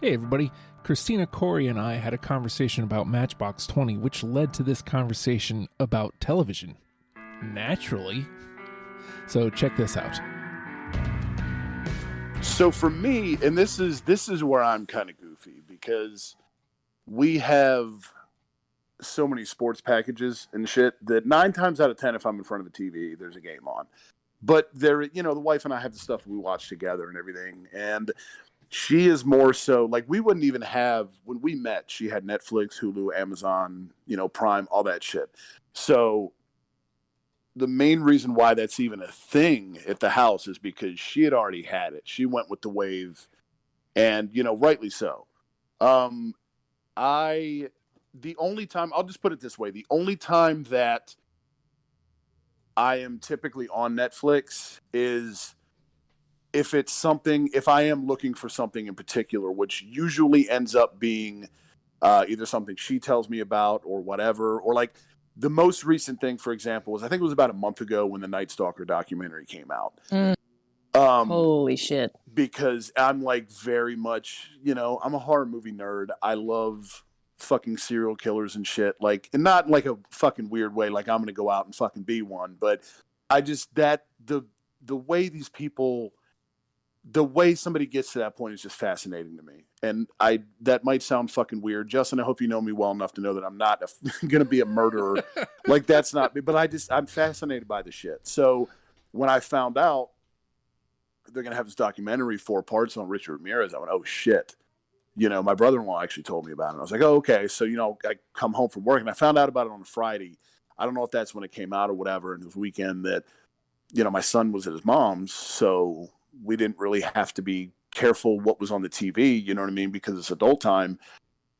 Hey everybody, Christina, Cory, and I had a conversation about Matchbox 20, which led to this conversation about television. Naturally. So check this out. So for me, and this is where I'm kind of goofy, because we have so many sports packages and shit that 9 times out of 10, if I'm in front of the TV, there's a game on. But the wife and I have the stuff we watch together and everything, and she is more so like, we wouldn't even have, when we met, she had Netflix, Hulu, Amazon, Prime, all that shit. So the main reason why that's even a thing at the house is because she had already had it. She went with the wave, and rightly so. The only time, I'll just put it this way, the only time that I am typically on Netflix is if I am looking for something in particular, which usually ends up being either something she tells me about or whatever, or like the most recent thing, for example, was, I think it was about a month ago when the Night Stalker documentary came out. Holy shit. Because I'm like very much, I'm a horror movie nerd. I love fucking serial killers and shit. Like, and not in like a fucking weird way, like I'm going to go out and fucking be one. But I just, the way these people, the way somebody gets to that point is just fascinating to me. And that might sound fucking weird. Justin, I hope you know me well enough to know that I'm not going to be a murderer. Like, that's not me. But I'm fascinated by the shit. So when I found out they're going to have this documentary, 4 parts on Richard Ramirez, I went, oh shit. My brother-in-law actually told me about it. And I was like, oh, okay. So, I come home from work and I found out about it on a Friday. I don't know if that's when it came out or whatever. And it was a weekend that, my son was at his mom's. So we didn't really have to be careful what was on the TV, you know what I mean? Because it's adult time.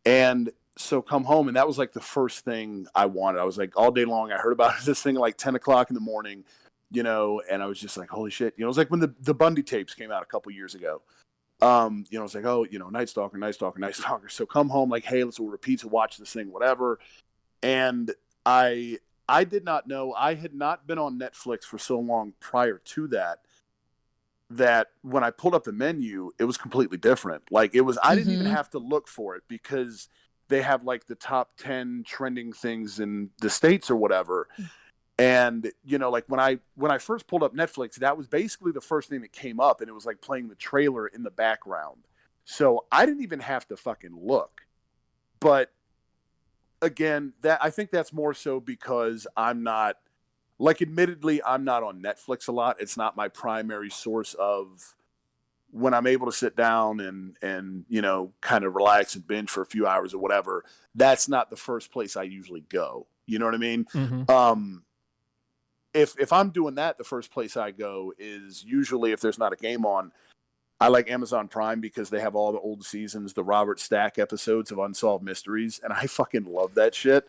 And so come home, and that was like the first thing I wanted. I was like, all day long, I heard about this thing at like 10 o'clock in the morning, and I was just like, holy shit. It was like when the Bundy tapes came out a couple years ago. It's like, oh, Night Stalker, Night Stalker, Night Stalker. So come home, like, hey, let's order pizza, watch this thing, whatever. And I did not know, I had not been on Netflix for so long prior to that when I pulled up the menu, it was completely different. Like, it was, I didn't even have to look for it, because they have like the top 10 trending things in the States or whatever. And, like when I first pulled up Netflix, that was basically the first thing that came up, and it was like playing the trailer in the background. So I didn't even have to fucking look. But again, I think that's more so because I'm not, like, admittedly, I'm not on Netflix a lot. It's not my primary source of when I'm able to sit down and kind of relax and binge for a few hours or whatever. That's not the first place I usually go. You know what I mean? Mm-hmm. If I'm doing that, the first place I go is usually, if there's not a game on, I like Amazon Prime, because they have all the old seasons, the Robert Stack episodes of Unsolved Mysteries, and I fucking love that shit.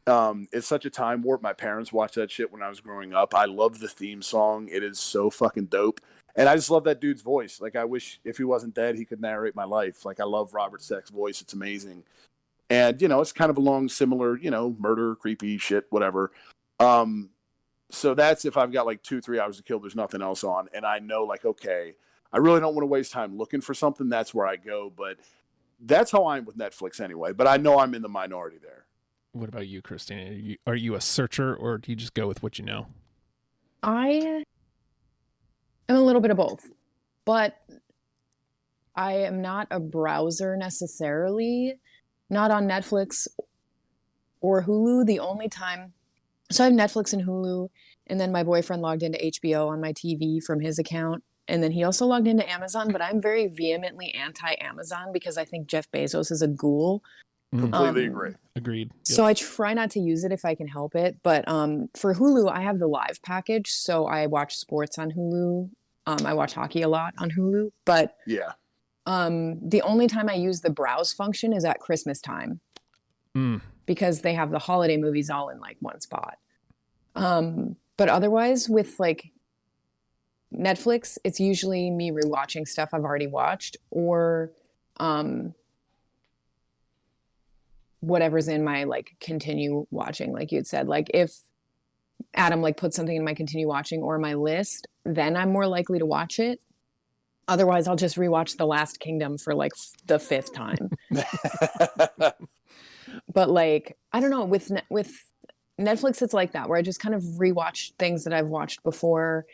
It's such a time warp. My parents watched that shit when I was growing up. I love the theme song. It is so fucking dope. And I just love that dude's voice. Like, I wish if he wasn't dead, he could narrate my life. Like, I love Robert Stack's voice. It's amazing. And, it's kind of along similar, murder, creepy shit, whatever. So that's if I've got like 2-3 hours to kill, there's nothing else on. And I know, like, okay, I really don't want to waste time looking for something. That's where I go. But that's how I'm with Netflix anyway. But I know I'm in the minority there. What about you, Christina? Are you a searcher, or do you just go with what you know? I am a little bit of both, but I am not a browser necessarily, not on Netflix or Hulu. The only time, so I have Netflix and Hulu, and then my boyfriend logged into HBO on my TV from his account. And then he also logged into Amazon, but I'm very vehemently anti-Amazon because I think Jeff Bezos is a ghoul. Completely agree. Agreed. Yep. So I try not to use it if I can help it. But for Hulu, I have the live package. So I watch sports on Hulu. I watch hockey a lot on Hulu. But yeah, the only time I use the browse function is at Christmas time. Because they have the holiday movies all in like one spot. But otherwise, with like Netflix, it's usually me rewatching stuff I've already watched, or whatever's in my like continue watching, like you had said. Like if Adam like put something in my continue watching or my list, then I'm more likely to watch it. Otherwise, I'll just rewatch The Last Kingdom for like the 5th time. But like, I don't know, with Netflix, it's like that, where I just kind of rewatch things that I've watched before.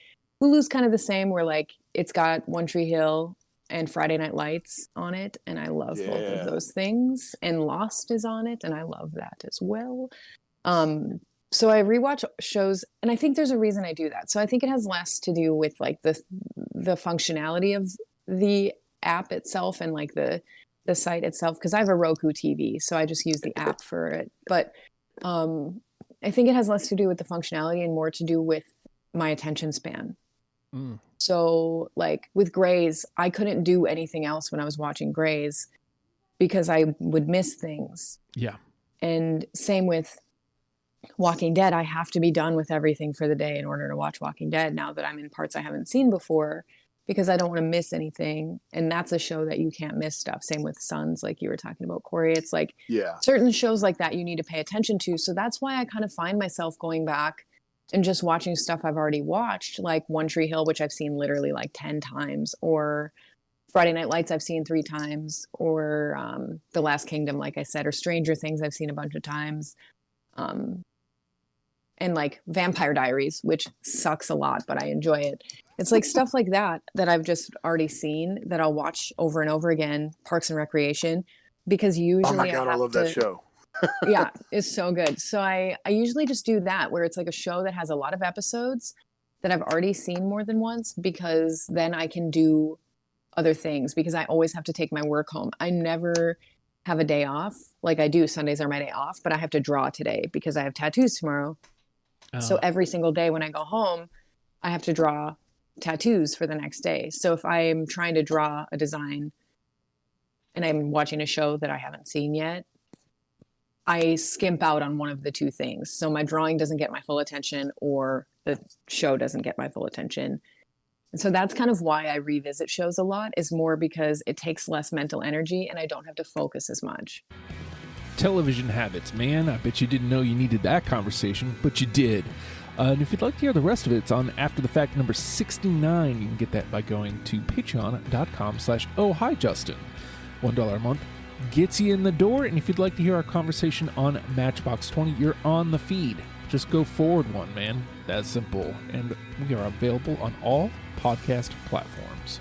Hulu's kind of the same, where like it's got One Tree Hill and Friday Night Lights on it, and I love both of those things. And Lost is on it, and I love that as well. So I rewatch shows, and I think there's a reason I do that. So I think it has less to do with like the functionality of the app itself and like the site itself, because I have a Roku TV, so I just use the app for it. But I think it has less to do with the functionality and more to do with my attention span. So like with Grey's, I couldn't do anything else when I was watching Grey's because I would miss things. Yeah. And same with Walking Dead. I have to be done with everything for the day in order to watch Walking Dead now that I'm in parts I haven't seen before, because I don't want to miss anything. And that's a show that you can't miss stuff. Same with Sons, like you were talking about, Cory. It's like certain shows like that you need to pay attention to. So that's why I kind of find myself going back and just watching stuff I've already watched, like One Tree Hill, which I've seen literally like 10 times, or Friday Night Lights I've seen 3 times, or The Last Kingdom, like I said, or Stranger Things I've seen a bunch of times. And like Vampire Diaries, which sucks a lot, but I enjoy it. It's like stuff like that I've just already seen that I'll watch over and over again. Parks and Recreation, because usually oh my God, I love that show. Yeah, it's so good. So I usually just do that, where it's like a show that has a lot of episodes that I've already seen more than once, because then I can do other things, because I always have to take my work home. I never have a day off. Like I do, Sundays are my day off, but I have to draw today because I have tattoos tomorrow. So every single day when I go home, I have to draw tattoos for the next day. So if I'm trying to draw a design and I'm watching a show that I haven't seen yet, I skimp out on one of the 2 things. So my drawing doesn't get my full attention, or the show doesn't get my full attention. And so that's kind of why I revisit shows a lot, is more because it takes less mental energy and I don't have to focus as much. Television habits, man. I bet you didn't know you needed that conversation, but you did. And if you'd like to hear the rest of it, it's on After the Fact number 69. You can get that by going to patreon.com/ohhijustin. $1 a month gets you in the door. And if you'd like to hear our conversation on Matchbox 20, you're on the feed. Just go forward one, man. That's simple. And we are available on all podcast platforms.